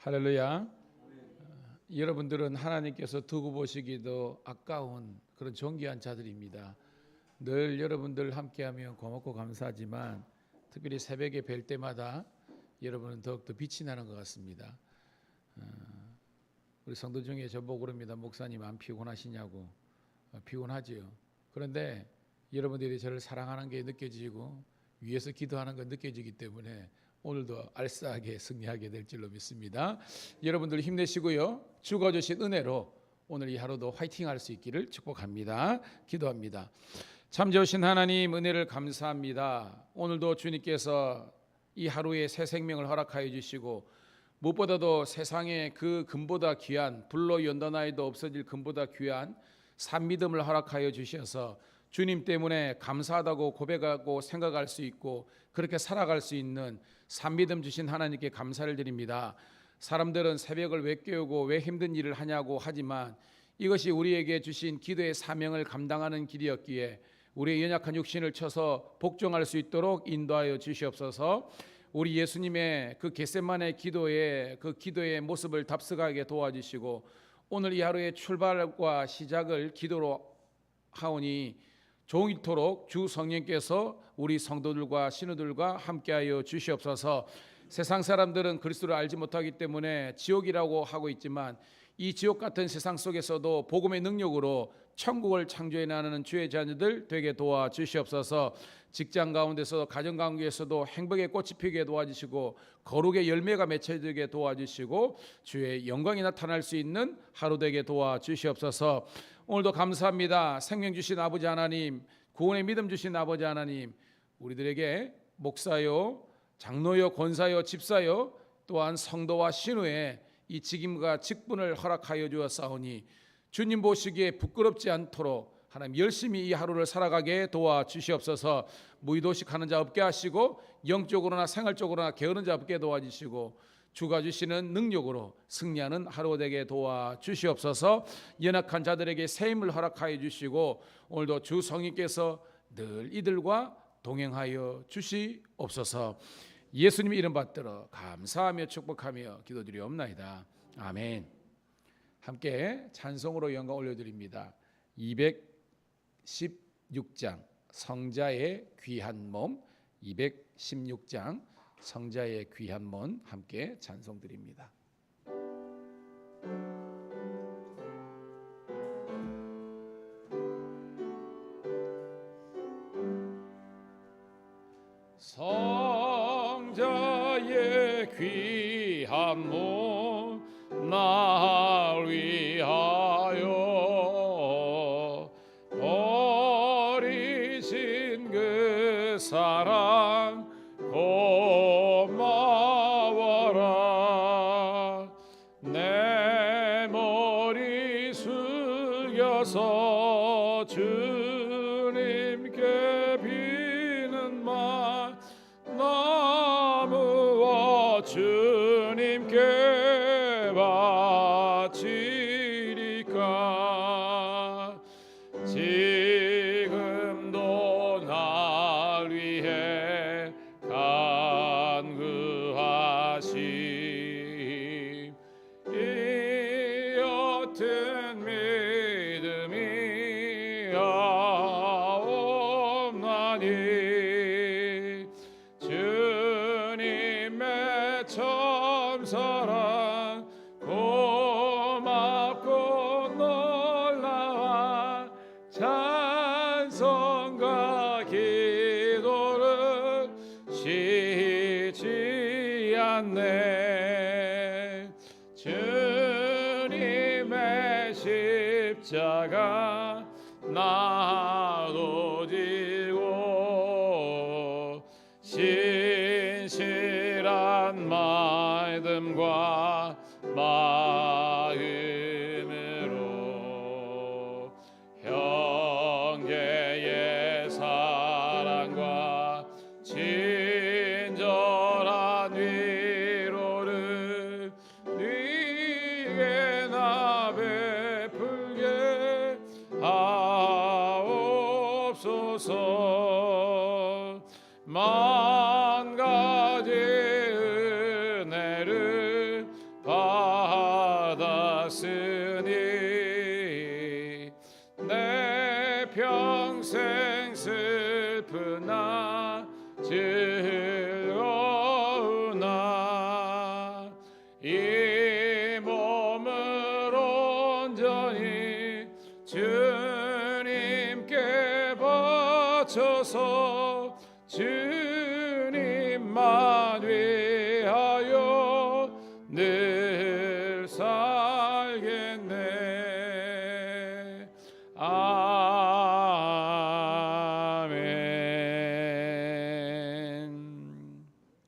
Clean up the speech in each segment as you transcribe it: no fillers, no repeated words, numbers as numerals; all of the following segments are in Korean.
할렐루야. 여러분들은 하나님께서 두고 보시기도 아까운 그런 존귀한 자들입니다. 늘 여러분들 함께하면 고맙고 감사하지만 특별히 새벽에 뵐 때마다 여러분은 더욱더 빛이 나는 것 같습니다. 우리 성도 중에 저보고 그럽니다. 목사님 안 피곤하시냐고. 피곤하지요. 그런데 여러분들이 저를 사랑하는 게 느껴지고 위에서 기도하는 게 느껴지기 때문에 오늘도 알싸하게 승리하게 될 줄로 믿습니다. 여러분들 힘내시고요. 주가 주신 은혜로 오늘 이 하루도 화이팅할 수 있기를 축복합니다. 기도합니다. 참 좋으신 하나님 은혜를 감사합니다. 오늘도 주님께서 이 하루에 새 생명을 허락하여 주시고 무엇보다도 세상에 그 금보다 귀한 불로 연단하여도 없어질 금보다 귀한 산 믿음을 허락하여 주셔서 주님 때문에 감사하다고 고백하고 생각할 수 있고 그렇게 살아갈 수 있는 산 믿음 주신 하나님께 감사를 드립니다. 사람들은 새벽을 왜 깨우고 왜 힘든 일을 하냐고 하지만 이것이 우리에게 주신 기도의 사명을 감당하는 길이었기에 우리의 연약한 육신을 쳐서 복종할 수 있도록 인도하여 주시옵소서. 우리 예수님의 그 겟세마네 기도의 그 기도의 모습을 답습하게 도와주시고 오늘 이 하루의 출발과 시작을 기도로 하오니 종일토록 주 성령께서 우리 성도들과 신우들과 함께하여 주시옵소서. 세상 사람들은 그리스도를 알지 못하기 때문에 지옥이라고 하고 있지만 이 지옥 같은 세상 속에서도 복음의 능력으로 천국을 창조해 나가는 주의 자녀들 되게 도와주시옵소서. 직장 가운데서 가정 가운데서도 행복의 꽃이 피게 도와주시고 거룩의 열매가 맺혀지게 도와주시고 주의 영광이 나타날 수 있는 하루 되게 도와주시옵소서. 오늘도 감사합니다. 생명 주신 아버지 하나님, 구원의 믿음 주신 아버지 하나님, 우리들에게 목사요, 장로요, 권사요, 집사요, 또한 성도와 신우의 이 직임과 직분을 허락하여 주었사오니 주님 보시기에 부끄럽지 않도록 하나님 열심히 이 하루를 살아가게 도와주시옵소서. 무의도식하는 자 없게 하시고 영적으로나 생활적으로나 게으른 자 없게 도와주시고 주가 주시는 능력으로 승리하는 하루 되게 도와주시옵소서. 연약한 자들에게 새 힘을 허락하여 주시고 오늘도 주 성령께서 늘 이들과 동행하여 주시옵소서. 예수님의 이름 받들어 감사하며 축복하며 기도드리옵나이다. 아멘. 함께 찬송으로 영광 올려드립니다. 216장 성자의 귀한 몸, 216장 성자의 귀한 몸 함께 찬송드립니다. 성자의 귀한 몸 날 위하여 버리신 그 사랑 고마워라. 내 머리 숙여서 주님께 비는 말 나무와 주님께 바치리까. 지금도 날 위해 간구하심 이 옅은 믿음이 없나니 주님의 참 사랑 고맙고 놀라운 찬송과 기도를 쉬지 않네. 주님의 십자가 나도 지고 신실한 믿음과 마음으로 형제의 사랑과 친절한 위로를 네게 나 베풀게 하옵소서. 만 가지 은혜를 바쳐서 주님만 위하여 늘 살겠네. 아멘.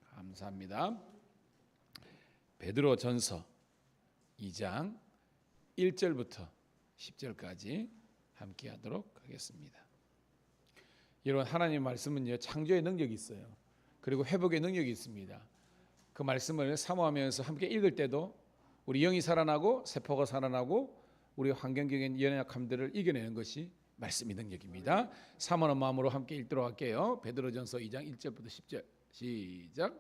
감사합니다. 베드로전서 2장 1절부터 10절까지 함께 하도록 하겠습니다. 여러분, 하나님 말씀은요, 창조의 능력이 있어요. 그리고 회복의 능력이 있습니다. 그 말씀을 사모하면서 함께 읽을 때도 우리 영이 살아나고 세포가 살아나고 우리 환경적인 연약함들을 이겨내는 것이 말씀의 능력입니다. 사모하는 마음으로 함께 읽도록 할게요. 베드로전서 2장 1절부터 10절 시작.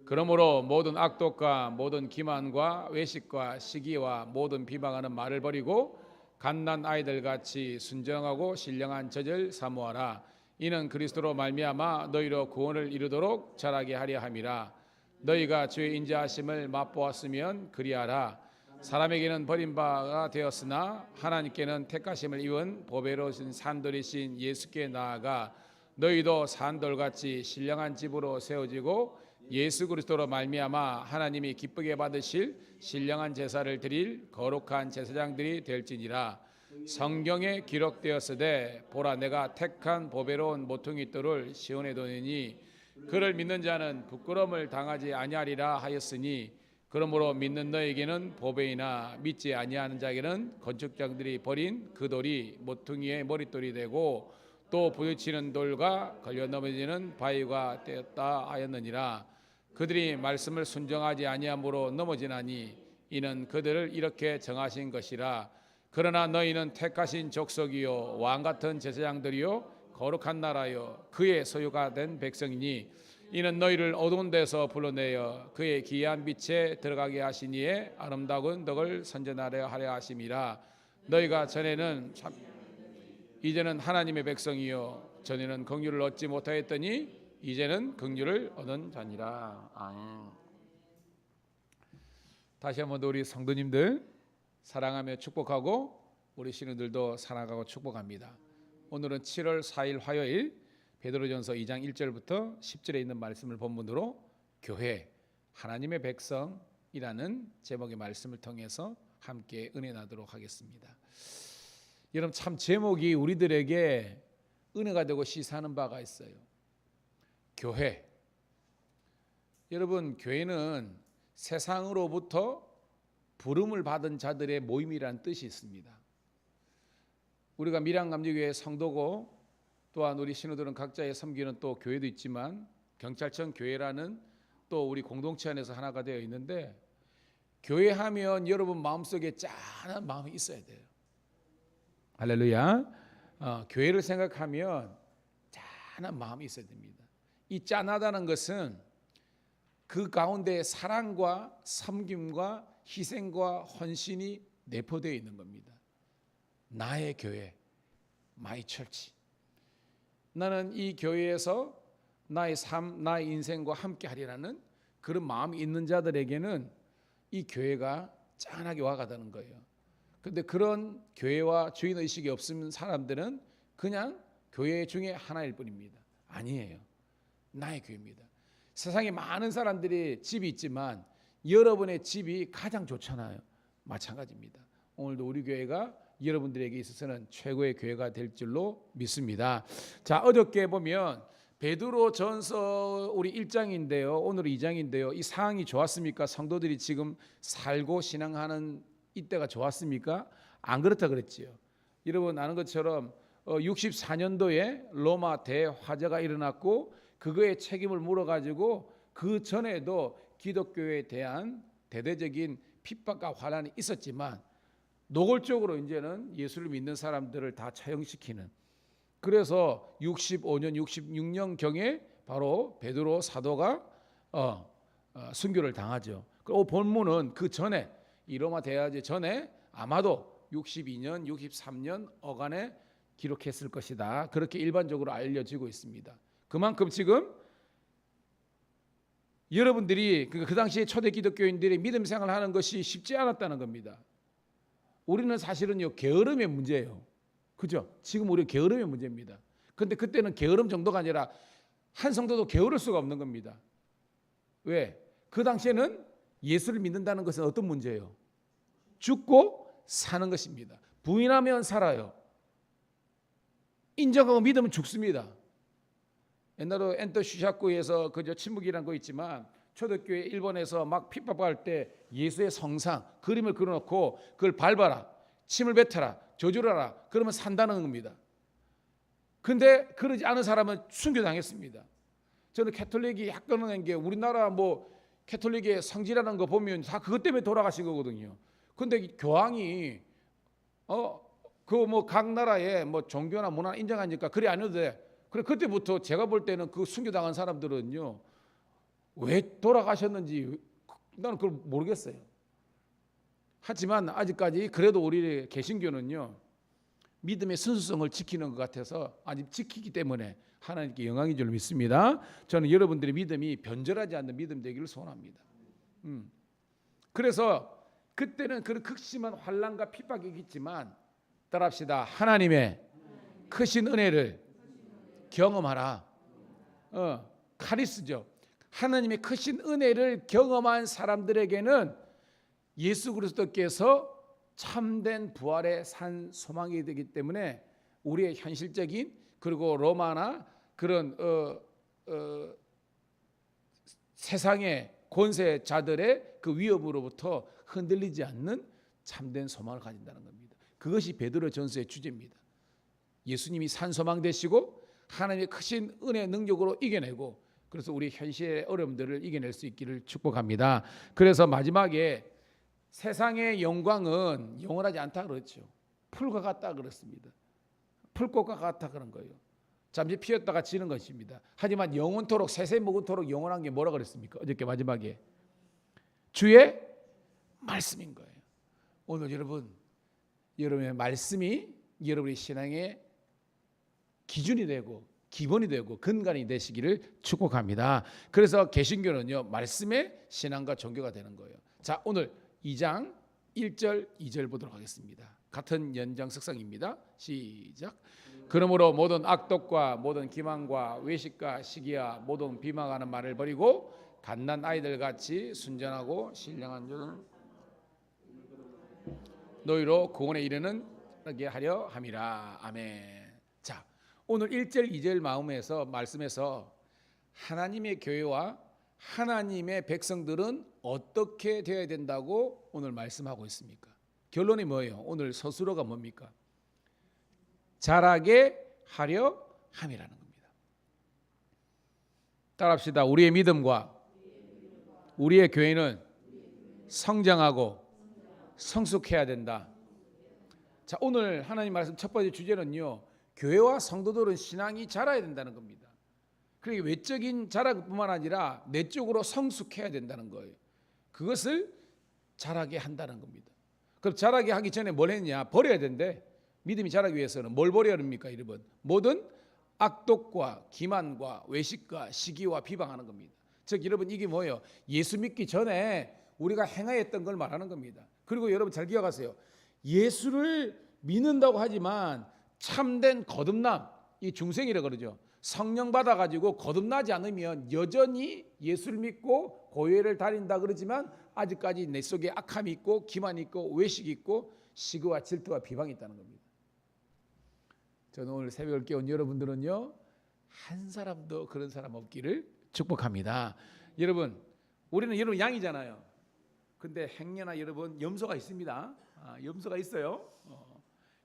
그러므로 모든 악독과 모든 기만과 외식과 시기와 모든 비방하는 말을 버리고 갓난 아이들 같이 순정하고 신령한 젖을 사모하라. 이는 그리스도로 말미암아 너희로 구원을 이루도록 자라게 하려 함이라. 너희가 주의 인자하심을 맛보았으면 그리하라. 사람에게는 버림바가 되었으나 하나님께는 택하심을 입은 보배로우신 산돌이신 예수께 나아가 너희도 산돌같이 신령한 집으로 세워지고 예수 그리스도로 말미암아 하나님이 기쁘게 받으실 신령한 제사를 드릴 거룩한 제사장들이 될지니라. 성경에 기록되었으되 보라 내가 택한 보배로운 모퉁이 돌을 시온에 두느니 그를 믿는 자는 부끄러움을 당하지 아니하리라 하였으니 그러므로 믿는 너에게는 보배이나 믿지 아니하는 자에게는 건축장들이 버린 그 돌이 모퉁이의 머릿돌이 되고 또 부딪히는 돌과 걸려 넘어지는 바위가 되었다 하였느니라. 그들이 말씀을 순종하지 아니함으로 넘어지나니 이는 그들을 이렇게 정하신 것이라. 그러나 너희는 택하신 족속이요 왕같은 제사장들이요 거룩한 나라요 그의 소유가 된 백성이니 이는 너희를 어두운 데서 불러내어 그의 기이한 빛에 들어가게 하시니에 아름다운 덕을 선전하려 하려 하심이라. 너희가 전에는 이제는 하나님의 백성이요 전에는 긍휼을 얻지 못하였더니 이제는 긍휼을 얻은 자니라. 아멘. 다시 한번 우리 성도님들 사랑하며 축복하고 우리 신우들도 사랑하고 축복합니다. 오늘은 7월 4일 화요일 베드로전서 2장 1절부터 10절에 있는 말씀을 본문으로 교회 하나님의 백성이라는 제목의 말씀을 통해서 함께 은혜 나도록 하겠습니다. 여러분, 참 제목이 우리들에게 은혜가 되고 시사하는 바가 있어요. 교회. 여러분, 교회는 세상으로부터 부름을 받은 자들의 모임이라는 뜻이 있습니다. 우리가 밀양감리교회 성도고 또한 우리 신우들은 각자의 섬기는 또 교회도 있지만 경찰청 교회라는 또 우리 공동체 안에서 하나가 되어 있는데, 교회하면 여러분 마음속에 짠한 마음이 있어야 돼요. 할렐루야. 교회를 생각하면 짠한 마음이 있어야 됩니다. 이 짠하다는 것은 그 가운데 사랑과 섬김과 희생과 헌신이 내포되어 있는 겁니다. 나의 교회, my church. 나는 이 교회에서 나의 삶, 나의 인생과 함께 하리라는 그런 마음이 있는 자들에게는 이 교회가 짠하게 와가다는 거예요. 그런데 그런 교회와 주인의식이 없는 사람들은 그냥 교회 중에 하나일 뿐입니다. 아니에요. 나의 교회입니다. 세상에 많은 사람들이 집이 있지만 여러분의 집이 가장 좋잖아요. 마찬가지입니다. 오늘도 우리 교회가 여러분들에게 있어서는 최고의 교회가 될 줄로 믿습니다. 자, 어저께 보면 베드로전서 우리 1장인데요. 오늘은 2장인데요. 이 상황이 좋았습니까? 성도들이 지금 살고 신앙하는 이때가 좋았습니까? 안 그렇다 그랬지요. 여러분 아는 것처럼 64년도에 로마 대화재가 일어났고 그거에 책임을 물어가지고 그 전에도 기독교에 대한 대대적인 핍박과 환란이 있었지만 노골적으로 이제는 예수를 믿는 사람들을 다 처형시키는, 그래서 65년 66년경에 바로 베드로 사도가 순교를 당하죠. 그리고 본문은 그 전에 이 로마 대화재 전에 아마도 62년 63년 어간에 기록했을 것이다. 그렇게 일반적으로 알려지고 있습니다. 그만큼 지금 여러분들이 그 당시에 초대 기독교인들이 믿음 생활을 하는 것이 쉽지 않았다는 겁니다. 우리는 사실은요 게으름의 문제예요. 그죠? 지금 우리 게으름의 문제입니다. 근데 그때는 게으름 정도가 아니라 한 성도도 게으를 수가 없는 겁니다. 왜? 그 당시에는 예수를 믿는다는 것은 어떤 문제예요? 죽고 사는 것입니다. 부인하면 살아요. 인정하고 믿으면 죽습니다. 옛날에 엔터 슈샤쿠에서 그저 침묵이라는 거 있지만 초대교회 일본에서 막 핍박할 때 예수의 성상 그림을 그려놓고 그걸 밟아라, 침을 뱉어라, 저주라라, 그러면 산다는 겁니다. 근데 그러지 않은 사람은 순교당했습니다. 저는 캐톨릭이 약간은 게 우리나라 뭐 캐톨릭의 성지라는 거 보면 다 그것 때문에 돌아가신 거거든요. 근데 교황이 그 뭐 각 나라의 뭐 종교나 문화 인정하니까 그래 안 해도 돼. 그래 그때부터 제가 볼 때는 그 순교당한 사람들은요 왜 돌아가셨는지 나는 그걸 모르겠어요. 하지만 아직까지 그래도 우리 개신교는요 믿음의 순수성을 지키는 것 같아서 아직 지키기 때문에 하나님께 영광인 줄 믿습니다. 저는 여러분들의 믿음이 변절하지 않는 믿음 되기를 소원합니다. 그래서 그때는 그런 극심한 환난과 핍박이 있지만 따라합시다. 하나님의 크신 은혜를 경험하라. 카리스죠. 하나님의 크신 은혜를 경험한 사람들에게는 예수 그리스도께서 참된 부활의 산 소망이 되기 때문에 우리의 현실적인 그리고 로마나 그런 세상의 권세자들의 그 위협으로부터 흔들리지 않는 참된 소망을 가진다는 겁니다. 그것이 베드로 전서의 주제입니다. 예수님이 산 소망 되시고 하나님의 크신 은혜 능력으로 이겨내고 그래서 우리 현실의 어려움들을 이겨낼 수 있기를 축복합니다. 그래서 마지막에 세상의 영광은 영원하지 않다 그렇죠. 풀과 같다 그렇습니다. 풀꽃과 같다 그런 거예요. 잠시 피었다가 지는 것입니다. 하지만 영원토록 새새 먹은토록 영원한 게 뭐라 그랬습니까? 어저께 마지막에 주의 말씀인 거예요. 오늘 여러분의 말씀이 여러분의 신앙의 기준이 되고 기본이 되고 근간이 되시기를 축복합니다. 그래서 개신교는요 말씀의 신앙과 종교가 되는 거예요. 자 오늘 2장 1절 2절 보도록 하겠습니다. 같은 연장석상입니다. 시작. 그러므로 모든 악독과 모든 기만과 외식과 시기와 모든 비방하는 말을 버리고 갓난 아이들 같이 순전하고 신령한 줄 너희로 구원에 이르게 하려 함이라. 아멘. 자 오늘 1절 2절 말씀에서 하나님의 교회와 하나님의 백성들은 어떻게 되어야 된다고 오늘 말씀하고 있습니까? 결론이 뭐예요? 오늘 서술어가 뭡니까? 자라게 하려 함이라는 겁니다. 따라합시다. 우리의 믿음과 우리의 교회는 성장하고 성숙해야 된다. 자, 오늘 하나님 말씀 첫 번째 주제는요. 교회와 성도들은 신앙이 자라야 된다는 겁니다. 그러니까 외적인 자라뿐만 아니라 내적으로 성숙해야 된다는 거예요. 그것을 자라게 한다는 겁니다. 그럼 자라게 하기 전에 뭘 했냐? 버려야 된대. 믿음이 자라기 위해서는 뭘 버려야 합니까? 여러분, 모든 악독과 기만과 외식과 시기와 비방하는 겁니다. 즉 여러분 이게 뭐예요? 예수 믿기 전에 우리가 행하였던 걸 말하는 겁니다. 그리고 여러분 잘 기억하세요. 예수를 믿는다고 하지만 참된 거듭남, 이 중생이라 그러죠. 성령 받아가지고 거듭나지 않으면 여전히 예수를 믿고 교회를 다닌다 그러지만 아직까지 내 속에 악함이 있고 기만이 있고 외식이 있고 시기와 질투와 비방이 있다는 겁니다. 저는 오늘 새벽을 깨운 여러분들은요 한 사람도 그런 사람 없기를 축복합니다. 여러분 우리는 여러분 양이잖아요. 근데 행여나 여러분 염소가 있습니다. 염소가 있어요.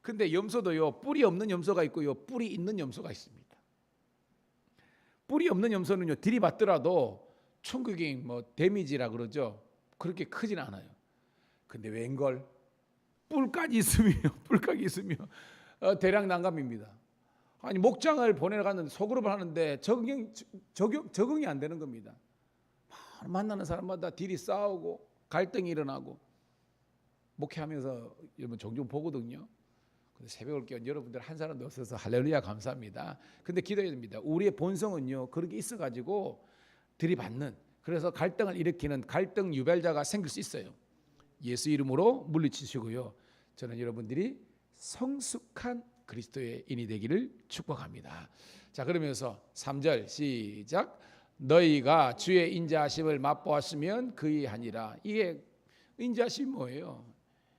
근데 염소도요 뿔이 없는 염소가 있고요 뿔이 있는 염소가 있습니다. 뿔이 없는 염소는요 들이받더라도 충격이 뭐 데미지라 그러죠. 그렇게 크진 않아요. 근데 웬걸 뿔까지 있으면 대량 난감입니다. 아니 목장을 보내러 갔는데 소그룹을 하는데 적응이 안 되는 겁니다. 만나는 사람마다 딜이 싸우고 갈등이 일어나고 목회하면서 여러분 종종 보거든요. 근데 새벽을 깨운 여러분들 한 사람도 없어서 할렐루야 감사합니다. 근데 기도해야 됩니다. 우리의 본성은요 그렇게 있어가지고 들이받는 그래서 갈등을 일으키는 갈등 유발자가 생길 수 있어요. 예수 이름으로 물리치시고요. 저는 여러분들이 성숙한 그리스도의 인이 되기를 축복합니다. 자, 그러면서 3절 시작. 너희가 주의 인자하심을 맛보았으면 그의 하니라. 이게 인자하심이 뭐예요?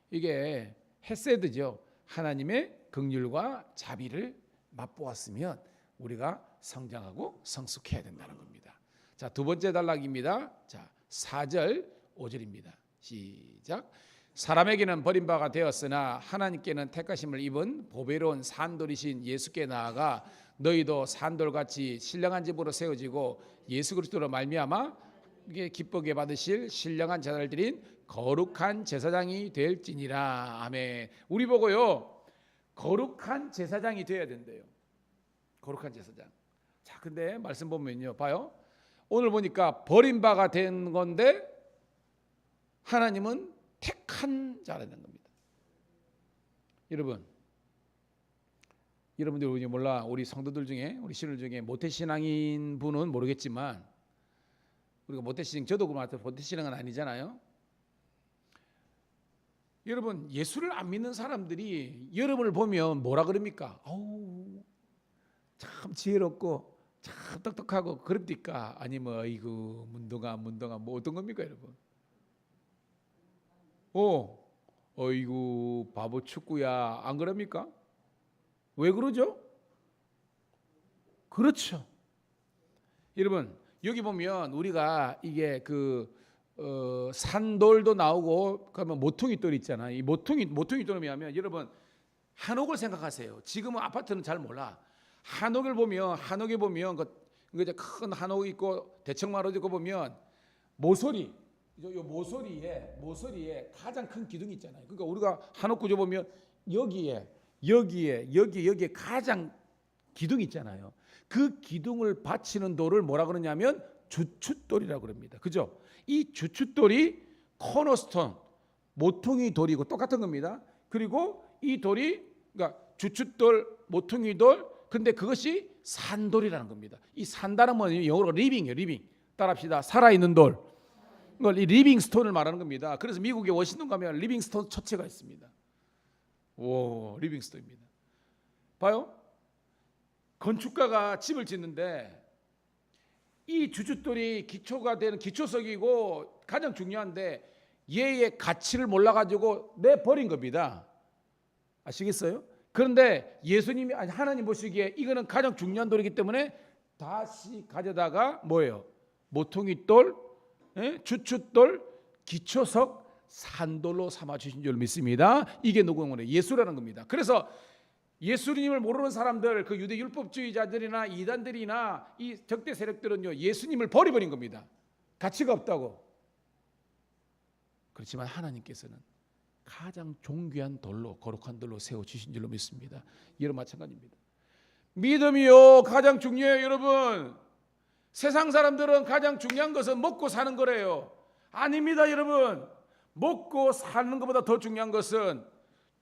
이게 헤세드죠. 하나님의 긍휼과 자비를 맛보았으면 우리가 성장하고 성숙해야 된다는 겁니다. 자, 두 번째 단락입니다. 자, 4절 5절입니다. 시작. 사람에게는 버림바가 되었으나 하나님께는 택하심을 입은 보배로운 산돌이신 예수께 나아가 너희도 산돌같이 신령한 집으로 세워지고 예수 그리스도로 말미암아 이게 기쁘게 받으실 신령한 제사를 드린 거룩한 제사장이 될지니라. 아멘. 우리 보고요, 거룩한 제사장이 되어야 된대요. 거룩한 제사장. 자, 근데 말씀 보면요, 봐요. 오늘 보니까 버림바가 된 건데 하나님은 택한 자라는 겁니다. 여러분들 우리 몰라, 우리 성도들 중에, 우리 신을 중에 모태신앙인 분은 모르겠지만, 우리가 모태신앙, 저도 그렇고 모태신앙은 아니잖아요. 여러분, 예수를 안 믿는 사람들이 여러분을 보면 뭐라 그럽니까? 어우, 참 지혜롭고 참 똑똑하고 그럽니까? 아니면 어이구 문동아 뭐 어떤 겁니까, 여러분? 어이구 바보 축구야, 안 그럽니까? 왜 그러죠? 그렇죠. 여러분, 여기 보면 우리가 이게 산돌도 나오고 그러면 모퉁이 돌 있잖아요. 이 모퉁이 돌이 하면 여러분 한옥을 생각하세요. 지금은 아파트는 잘 몰라. 한옥에 보면 큰 한옥 있고 대청마루 있고 보면 모서리에 가장 큰 기둥이 있잖아요. 그러니까 우리가 한옥 구조 보면 여기에 가장 기둥이 있잖아요. 그 기둥을 받치는 돌을 뭐라 그러냐면 주춧돌이라고 그럽니다. 그죠? 이 주춧돌이 코너스톤, 모퉁이 돌이고 똑같은 겁니다. 그리고 이 돌이 그러니까 주춧돌, 모퉁이 돌, 근데 그것이 산돌이라는 겁니다. 이 산다는 건 영어로 리빙이에요. 리빙. 따라합시다. 살아있는 돌. 이걸 이 리빙스톤을 말하는 겁니다. 그래서 미국의 워싱턴 가면 리빙스톤 처체가 있습니다. 오, 리빙스톤입니다. 봐요. 건축가가 집을 짓는데 이 주춧돌이 기초가 되는 기초석이고 가장 중요한데 얘의 가치를 몰라가지고 내버린 겁니다. 아시겠어요? 그런데 예수님이 하나님 보시기에 이거는 가장 중요한 돌이기 때문에 다시 가져다가 뭐예요? 모퉁이돌, 주춧돌, 기초석, 산돌로 삼아 주신 줄 믿습니다. 이게 누구는 예수라는 겁니다. 그래서 예수님을 모르는 사람들, 그 유대 율법주의자들이나 이단들이나 이 적대 세력들은요, 예수님을 버려버린 겁니다. 가치가 없다고. 그렇지만 하나님께서는 가장 존귀한 돌로, 거룩한 돌로 세워주신 줄로 믿습니다. 이런 마찬가지입니다. 믿음이요 가장 중요해요. 여러분, 세상 사람들은 가장 중요한 것은 먹고 사는 거래요. 아닙니다. 여러분, 먹고 사는 것보다 더 중요한 것은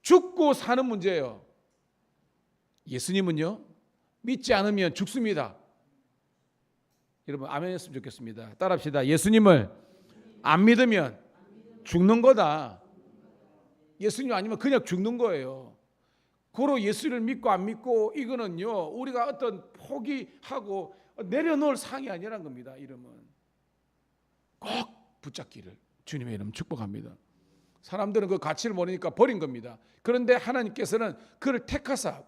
죽고 사는 문제예요. 예수님은요, 믿지 않으면 죽습니다. 여러분 아멘 했으면 좋겠습니다. 따라합시다. 예수님을 안 믿으면 죽는 거다. 예수님 아니면 그냥 죽는 거예요. 고로 예수를 믿고 안 믿고 이거는요, 우리가 어떤 포기하고 내려놓을 사항이 아니라는 겁니다. 이름은 꼭 붙잡기를 주님의 이름 축복합니다. 사람들은 그 가치를 모르니까 버린 겁니다. 그런데 하나님께서는 그를 택하사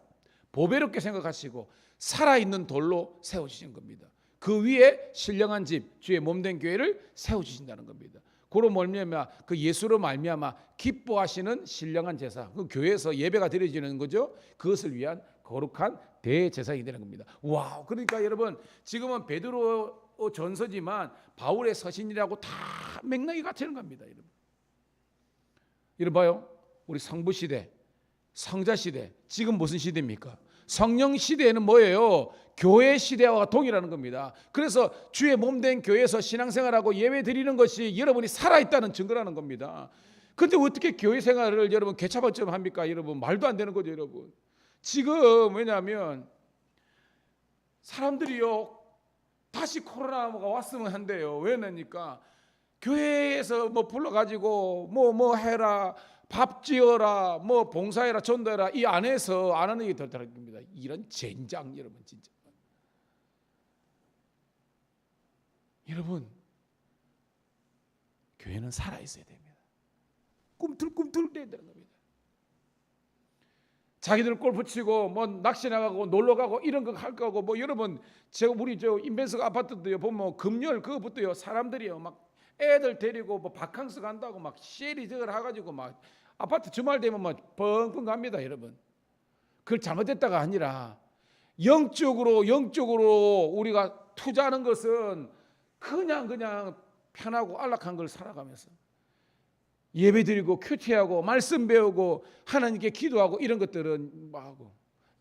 보배롭게 생각하시고 살아있는 돌로 세워주신 겁니다. 그 위에 신령한 집, 주의 몸된 교회를 세워주신다는 겁니다. 고로 말미암아 그 예수로 말미암아 기뻐하시는 신령한 제사, 그 교회에서 예배가 드려지는 거죠. 그것을 위한 거룩한 대제사장이 되는 겁니다. 와, 그러니까 여러분 지금은 베드로 전서지만 바울의 서신이라고 다 맥락이 같은 겁니다. 여러분 봐요. 우리 성부 시대, 성자 시대, 지금 무슨 시대입니까? 성령 시대에는 뭐예요? 교회 시대와 동일하는 겁니다. 그래서 주의 몸된 교회에서 신앙생활하고 예배 드리는 것이 여러분이 살아있다는 증거라는 겁니다. 근데 어떻게 교회 생활을 여러분 개차반처럼 합니까? 여러분 말도 안 되는 거죠. 여러분 지금 왜냐하면 사람들이요 다시 코로나가 왔으면 한대요. 왜 그러니까 교회에서 뭐 불러가지고 뭐 해라, 밥 지어라, 뭐 봉사해라, 전도해라, 이 안에서 안 하는 게 더 다른 겁니다. 이런 젠장 여러분 진짜. 여러분 교회는 살아 있어야 됩니다. 꿈틀꿈틀 대야 되는 겁니다. 자기들 골프 치고 뭐 낚시 나가고 놀러 가고 이런 거 할 거고 뭐 여러분 제가 우리 저 인벤스 아파트도요 보면 금요일 그거부터요 사람들이요 막 애들 데리고 뭐 바캉스 간다고 막 쉐리 저걸 해가지고 막 아파트 주말 되면 막 뻥뻥 갑니다 여러분. 그걸 잘못됐다가 아니라 영적으로 우리가 투자하는 것은 그냥 편하고 안락한 걸 살아가면서 예배드리고 큐티하고 말씀 배우고 하나님께 기도하고 이런 것들은 뭐 하고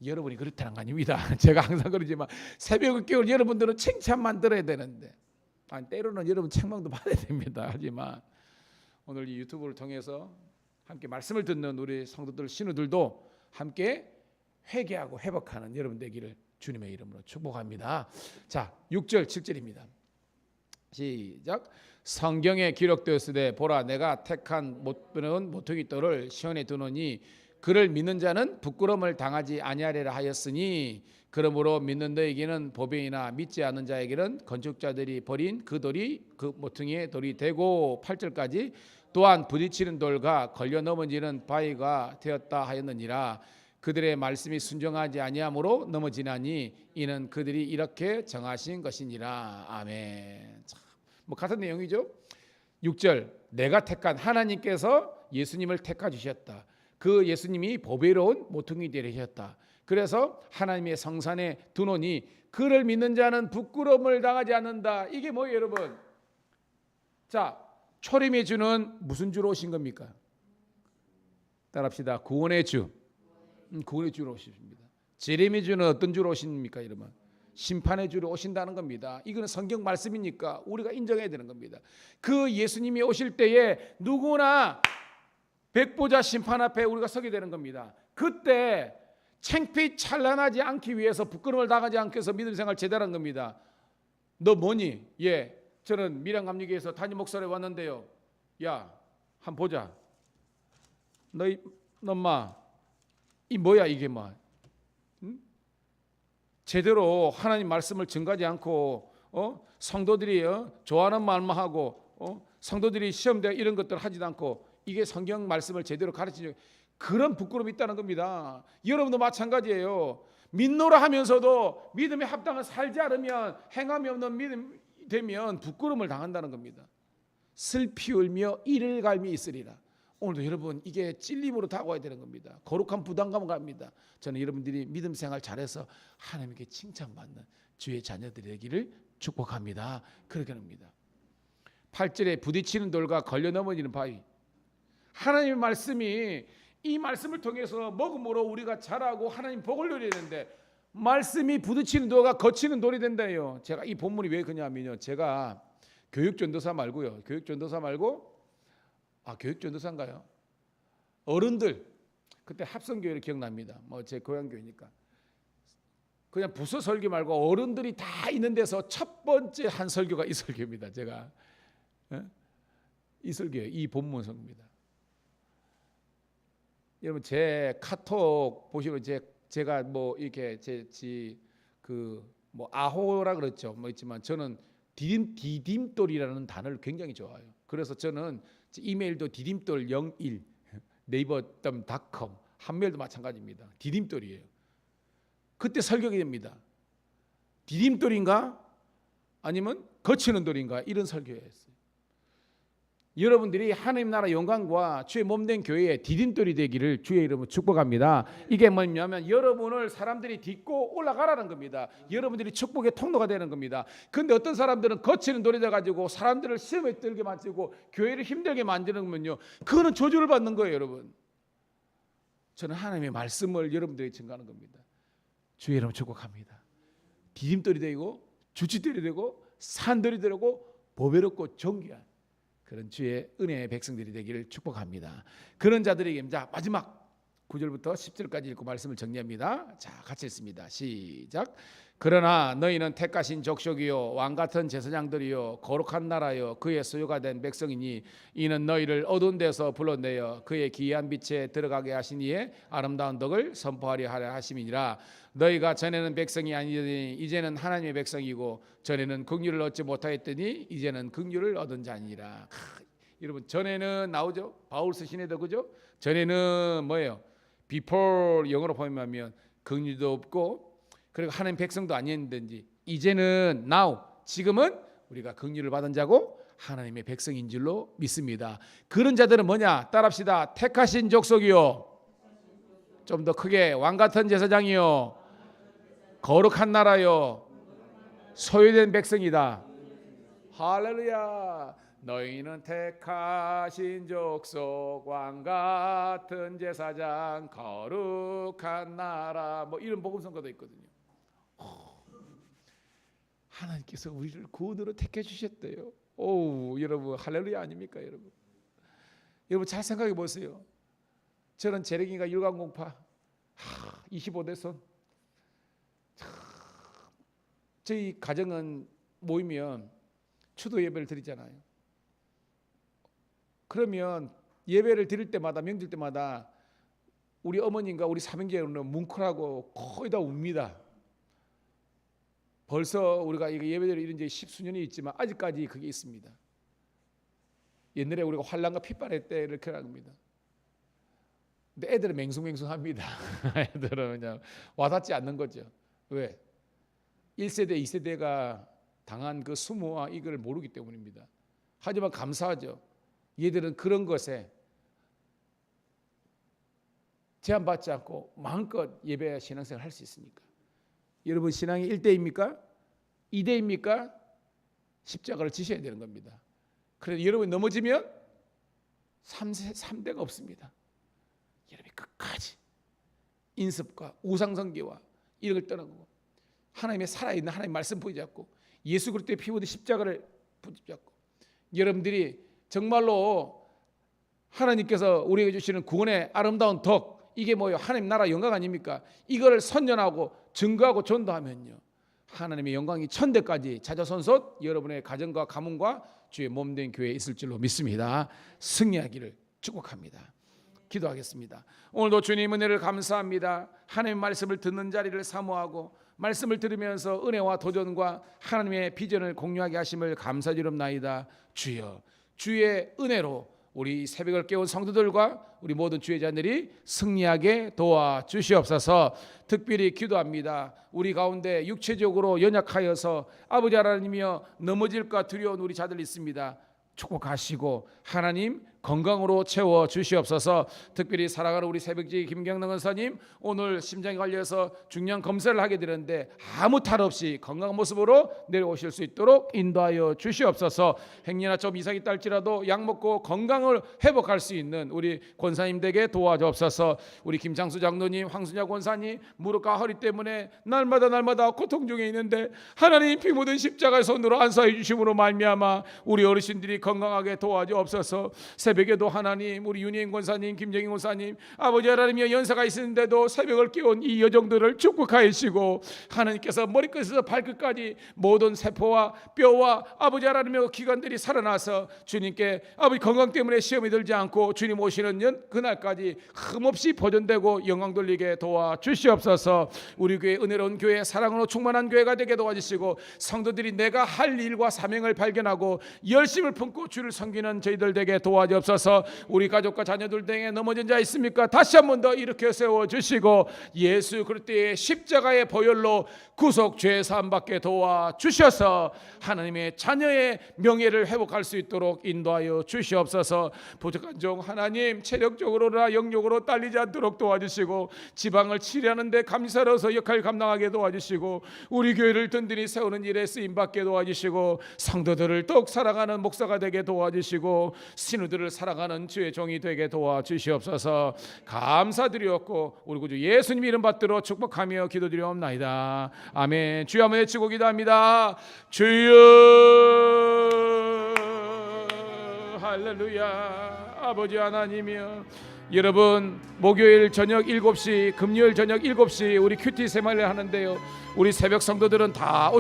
여러분이 그렇다는 거 아닙니다. 제가 항상 그러지만 새벽을 깨울 여러분들은 칭찬만 들어야 되는데 아니 때로는 여러분 책망도 받아야 됩니다. 하지만 오늘 이 유튜브를 통해서 함께 말씀을 듣는 우리 성도들 신우들도 함께 회개하고 회복하는 여러분 되기를 주님의 이름으로 축복합니다. 자 6절 7절입니다. 시작. 성경에 기록되었으되 보라 내가 택한 못부는 모퉁이 돌을 시온에 두노니 그를 믿는 자는 부끄러움을 당하지 아니하리라 하였으니 그러므로 믿는 너에게는 보배이나 믿지 않는 자에게는 건축자들이 버린 그 돌이 그 모퉁이의 돌이 되고 8절까지 또한 부딪히는 돌과 걸려 넘어지는 바위가 되었다 하였느니라. 그들의 말씀이 순종하지 아니함으로 넘어지나니 이는 그들이 이렇게 정하신 것이니라. 아멘. 뭐 같은 내용이죠. 6절 내가 택한 하나님께서 예수님을 택하 주셨다. 그 예수님이 보배로운 모퉁이 되셨다. 그래서 하나님의 성산에 두노니 그를 믿는 자는 부끄러움을 당하지 않는다. 이게 뭐예요 여러분? 자 초림의 주는 무슨 주로 오신 겁니까? 따라합시다. 구원의 주. 구원의 주로 오십니다. 재림의 주는 어떤 주로 오십니까 여러분? 심판의 주로 오신다는 겁니다. 이거는 성경 말씀이니까 우리가 인정해야 되는 겁니다. 그 예수님이 오실 때에 누구나 백보자 심판 앞에 우리가 서게 되는 겁니다. 그때 창피 찬란하지 않기 위해서 부끄러움을 당하지 않기 위해서 믿음 생활 제대로 한 겁니다. 너 뭐니? 예, 저는 밀양감리교에서 담임 목사로 왔는데요. 야, 한번 보자. 너 엄마 이 뭐야 이게 뭐? 제대로 하나님 말씀을 증거하지 않고 성도들이 좋아하는 말만 하고 성도들이 시험대 이런 것들 하지도 않고 이게 성경 말씀을 제대로 가르치는 그런 부끄러움이 있다는 겁니다. 여러분도 마찬가지예요. 믿노라 하면서도 믿음에 합당한 살지 않으면 행함이 없는 믿음 되면 부끄러움을 당한다는 겁니다. 슬피 울며 이를 갈미 있으리라. 오늘도 여러분 이게 찔림으로 다가와야 되는 겁니다. 거룩한 부담감을 갑니다. 저는 여러분들이 믿음 생활 잘해서 하나님께 칭찬받는 주의 자녀들이 되기를 축복합니다. 그렇게 합니다. 8절에 부딪히는 돌과 걸려 넘어지는 바위. 하나님의 말씀이 이 말씀을 통해서 먹음으로 우리가 자라고 하나님 복을 누려야 되는데 말씀이 부딪히는 돌과 거치는 돌이 된다요. 제가 이 본문이 왜 그러냐면요. 제가 교육전도사 말고요. 교육전도사인가요? 어른들 그때 합성교회를 기억납니다. 뭐 제 고향교회니까 그냥 부서 설교 말고 어른들이 다 있는 데서 첫 번째 한 설교가 이 설교입니다. 제가 이 설교예요. 이 본문 설교입니다. 여러분 제 카톡 보시면 제가 뭐 이렇게 뭐 아호라 그랬죠. 뭐 있지만 저는 디딤돌이라는 단어를 굉장히 좋아해요. 그래서 저는 이메일도 디딤돌 01 네이버.com 한메일도 마찬가지입니다. 디딤돌이에요. 그때 설교가 됩니다. 디딤돌인가 아니면 거치는 돌인가 이런 설교였어요. 여러분들이 하나님 나라 영광과 주의 몸된 교회의 디딤돌이 되기를 주의 이름으로 축복합니다. 이게 뭐냐면 여러분을 사람들이 딛고 올라가라는 겁니다. 여러분들이 축복의 통로가 되는 겁니다. 그런데 어떤 사람들은 거치는 돌이 돼가지고 사람들을 시험에 들게 만들고 교회를 힘들게 만드는 거면요, 그거는 저주를 받는 거예요. 여러분, 저는 하나님의 말씀을 여러분들에게 증거하는 겁니다. 주의 이름으로 축복합니다. 디딤돌이 되고 주치돌이 되고 산돌이 되고 보배롭고 존귀한 그런 주의 은혜의 백성들이 되기를 축복합니다. 그런 자들에게 자 마지막 9절부터 10절까지 읽고 말씀을 정리합니다. 자 같이 읽습니다. 시작. 그러나 너희는 택하신 족속이요 왕같은 제사장들이요 거룩한 나라요 그의 소유가 된 백성이니 이는 너희를 어두운 데서 불러내어 그의 기이한 빛에 들어가게 하신 이의 아름다운 덕을 선포하려 하려 하심이니라. 너희가 전에는 백성이 아니더니 이제는 하나님의 백성이고 전에는 긍휼을 얻지 못하였더니 이제는 긍휼을 얻은 자니라. 여러분 전에는 나오죠. 바울 쓰시네도 그죠? 전에는 뭐예요? before 영어로 보면 긍휼도 없고 그리고 하나님 백성도 아니었는지 이제는 now 지금은 우리가 긍휼을 받은 자고 하나님의 백성인 줄로 믿습니다. 그런 자들은 뭐냐? 따라합시다. 택하신 족속이요. 좀 더 크게 왕같은 제사장이요. 거룩한 나라요. 소유된 백성이다. 할렐루야. 너희는 택하신 족속 왕같은 제사장 거룩한 나라 뭐 이런 복음성가도 있거든요. 하나님께서 우리를 구원으로 택해 주셨대요. 오, 여러분 할렐루야 아닙니까, 여러분? 여러분 잘 생각해 보세요. 저는 재래기가 율광공파 25대선 저희 가정은 모이면 추도 예배를 드리잖아요. 그러면 예배를 드릴 때마다 명절 때마다 우리 어머님과 우리 삼형제는 뭉클하고 거의 다 웁니다. 벌써 우리가 이거 예배를 이런 지 십수년이 있지만 아직까지 그게 있습니다. 옛날에 우리가 환란과 핏발의 때 이렇게 합니다. 근데 애들은 맹숭맹숭합니다. 애들은 그냥 와닿지 않는 거죠. 왜? 1세대, 2세대가 당한 그 수모와 이걸 모르기 때문입니다. 하지만 감사하죠. 얘들은 그런 것에 제한받지 않고 마음껏 예배 신앙생활 할 수 있으니까. 여러분 신앙이 1대입니까? 2대입니까? 십자가를 지셔야 되는 겁니다. 그래서 여러분이 넘어지면 3대가 없습니다. 여러분이 끝까지 인습과 우상성기와 이런 걸 떠나고 하나님의 살아있는 하나님 말씀 붙잡고 예수 그리스도의 피 묻은 십자가를 붙잡고 여러분들이 정말로 하나님께서 우리에게 주시는 구원의 아름다운 덕 이게 뭐예요? 하나님 나라 영광 아닙니까? 이거를 선전하고 증거하고 전도하면요 하나님의 영광이 천대까지 자자손손 여러분의 가정과 가문과 주의 몸된 교회에 있을 줄로 믿습니다. 승리하기를 축복합니다. 기도하겠습니다. 오늘도 주님 은혜를 감사합니다. 하나님의 말씀을 듣는 자리를 사모하고 말씀을 들으면서 은혜와 도전과 하나님의 비전을 공유하게 하심을 감사드립나이다. 주여 주의 은혜로 우리 새벽을 깨운 성도들과 우리 모든 주의 자들이 승리하게 도와주시옵소서. 특별히 기도합니다. 우리 가운데 육체적으로 연약하여서 아버지 하나님이여 넘어질까 두려운 우리 자들 있습니다. 축복하시고 하나님 건강으로 채워주시옵소서. 특별히 사랑하는 우리 새벽지 김경남 원사님 오늘 심장에 걸려서 중요한 검사를 하게 되는데 아무 탈 없이 건강한 모습으로 내려오실 수 있도록 인도하여 주시옵소서. 행여나 좀 이상이 딸지라도 약 먹고 건강을 회복할 수 있는 우리 권사님들에게 도와주옵소서. 우리 김창수 장로님 황순자 권사님 무릎과 허리 때문에 날마다 고통 중에 있는데 하나님 피 묻은 십자가의 손으로 안수해 주심으로 말미암아 우리 어르신들이 건강하게 도와주옵소서. 새벽에도 하나님 우리 윤희인 권사님 김정인 권사님 아버지 하나님의 연세가 있었는데도 새벽을 깨운 이 여정들을 축복하시고 하나님께서 머리끝에서 발끝까지 모든 세포와 뼈와 아버지 하나님의 기관들이 살아나서 주님께 아버지 건강 때문에 시험이 들지 않고 주님 오시는 그날까지 흠없이 보존되고 영광 돌리게 도와주시옵소서. 우리 교회 은혜로운 교회 사랑으로 충만한 교회가 되게 도와주시고 성도들이 내가 할 일과 사명을 발견하고 열심을 품고 주를 섬기는 저희들 되게 도와주옵소서. 우리 가족과 자녀들 등에 넘어진 자 있습니까? 다시 한 번 더 일으켜 세워주시고 예수 그리스도의 십자가의 보혈로 구속 죄 사함 받게 도와주셔서 하나님의 자녀의 명예를 회복할 수 있도록 인도하여 주시옵소서. 부족한 종 하나님 체력적으로나 영적으로 딸리지 않도록 도와주시고 지방을 치료하는 데 감사로서 역할 감당하게 도와주시고 우리 교회를 든든히 세우는 일에 쓰임받게 도와주시고 성도들을 더욱 사랑하는 목사가 되게 도와주시고 신우들을 사랑하는 주의 종이 되게 도와주시옵소서. 감사드리옵고 우리 구주 예수님 이름 받들어 축복하며 기도드리옵나이다. 아멘. 주여 한번 외치고 기도합니다. 주여 할렐루야. 아버지 하나님이여, 여러분 목요일 저녁 7시, 금요일 저녁 7시 우리 큐티 세마를 하는데요. 우리 새벽 성도들은 다